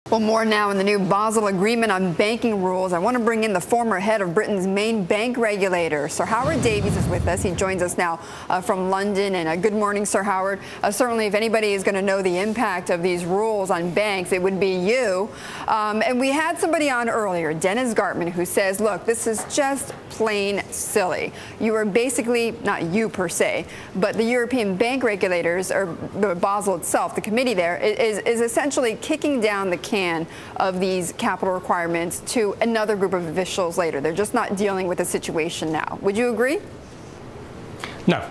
Well, more now in the new Basel Agreement on banking rules. I want to bring in the former head of Britain's main bank regulator. Sir Howard Davies is with us. He joins us now from London. And good morning, Sir Howard. Certainly, if anybody is going to know the impact of these rules on banks, it would be you. And we had somebody on earlier, Dennis Gartman, who says, look, this is just plain silly. You are basically, not you per se, but the European bank regulators, or Basel itself, the committee there, is essentially kicking down the can of these capital requirements to another group of officials later. They're just not dealing with the situation now. Would you agree? No.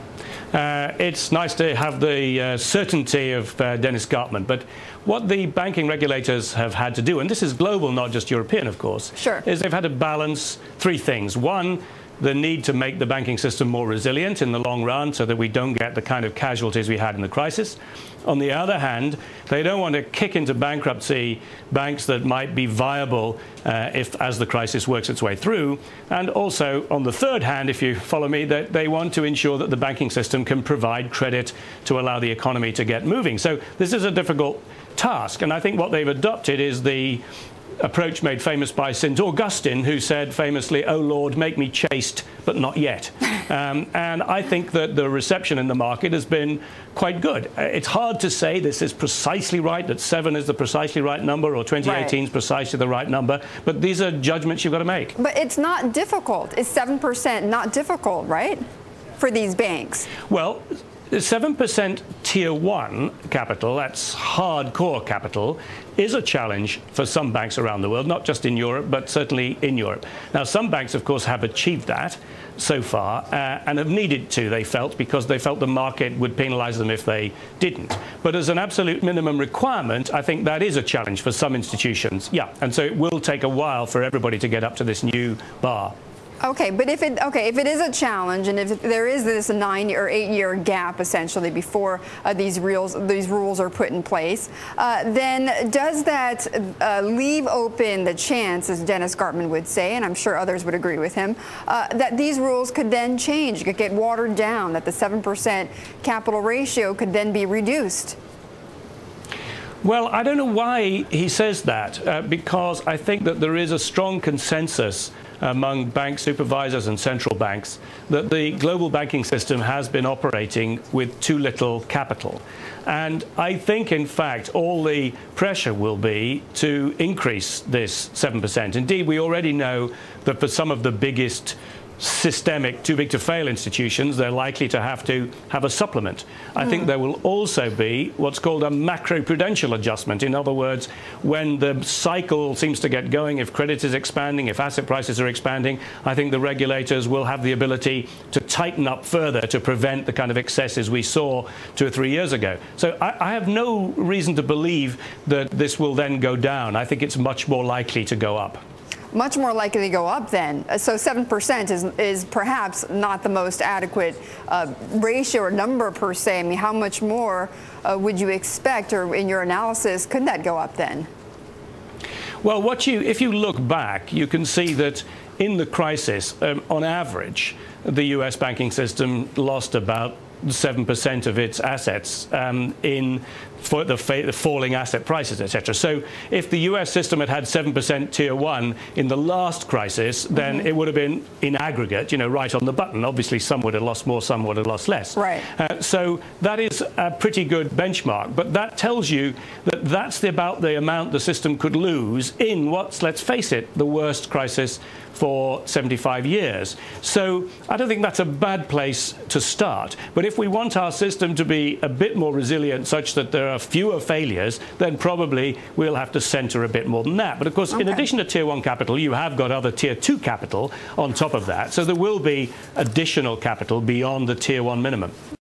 It's nice to have the certainty of Dennis Gartman, but what the banking regulators have had to do, and this is global, not just European, of course, sure, is they've had to balance three things. One, the need to make the banking system more resilient in the long run so that we don't get the kind of casualties we had in the crisis. On the other hand, they don't want to kick into bankruptcy banks that might be viable as the crisis works its way through. And also, on the third hand, if you follow me, that they want to ensure that the banking system can provide credit to allow the economy to get moving. So this is a difficult task. And I think what they've adopted is the approach made famous by St. Augustine, who said famously, "Oh Lord, make me chaste, but not yet." And I think that the reception in the market has been quite good. It's hard to say this is precisely right, that 7 is the precisely right number, or 2018 is precisely the right number, but these are judgments you've got to make. But it's not difficult. Is 7% not difficult, right, for these banks? Well, 7% Tier 1 capital, that's hardcore capital, is a challenge for some banks around the world, not just in Europe, but certainly in Europe. Now, some banks, of course, have achieved that so far and have needed to, they felt, because they felt the market would penalize them if they didn't. But as an absolute minimum requirement, I think that is a challenge for some institutions. Yeah, and so it will take a while for everybody to get up to this new bar. Okay, but if it is a challenge, and if there is this 9 or 8 year gap essentially before these rules are put in place, then does that leave open the chance, as Dennis Gartman would say, and I'm sure others would agree with him, that these rules could then change, could get watered down, that the 7% capital ratio could then be reduced? Well, I don't know why he says that, because I think that there is a strong consensus among bank supervisors and central banks that the global banking system has been operating with too little capital. And I think, in fact, all the pressure will be to increase this 7%. Indeed, we already know that for some of the biggest systemic, too big to fail institutions, they're likely to have a supplement. I think there will also be what's called a macroprudential adjustment. In other words, when the cycle seems to get going, if credit is expanding, if asset prices are expanding, I think the regulators will have the ability to tighten up further to prevent the kind of excesses we saw 2 or 3 years ago. So I have no reason to believe that this will then go down. I think it's much more likely to go up. Much more likely to go up then. So 7% is perhaps not the most adequate ratio or number per se. I mean, how much more would you expect, or in your analysis, could that go up then? Well, if you look back, you can see that in the crisis, on average, the US banking system lost about 7% of its assets for the falling asset prices, etc. So if the US system had 7% Tier 1 in the last crisis, then it would have been, in aggregate, right on the button. Obviously, some would have lost more, some would have lost less. Right. So that is a pretty good benchmark. But that tells you that that's about the amount the system could lose in what's, let's face it, the worst crisis for 75 years. So I don't think that's a bad place to start. But if we want our system to be a bit more resilient, such that there are fewer failures, then probably we'll have to center a bit more than that. But of course, in addition to Tier 1 capital, you have got other Tier 2 capital on top of that. So there will be additional capital beyond the Tier 1 minimum.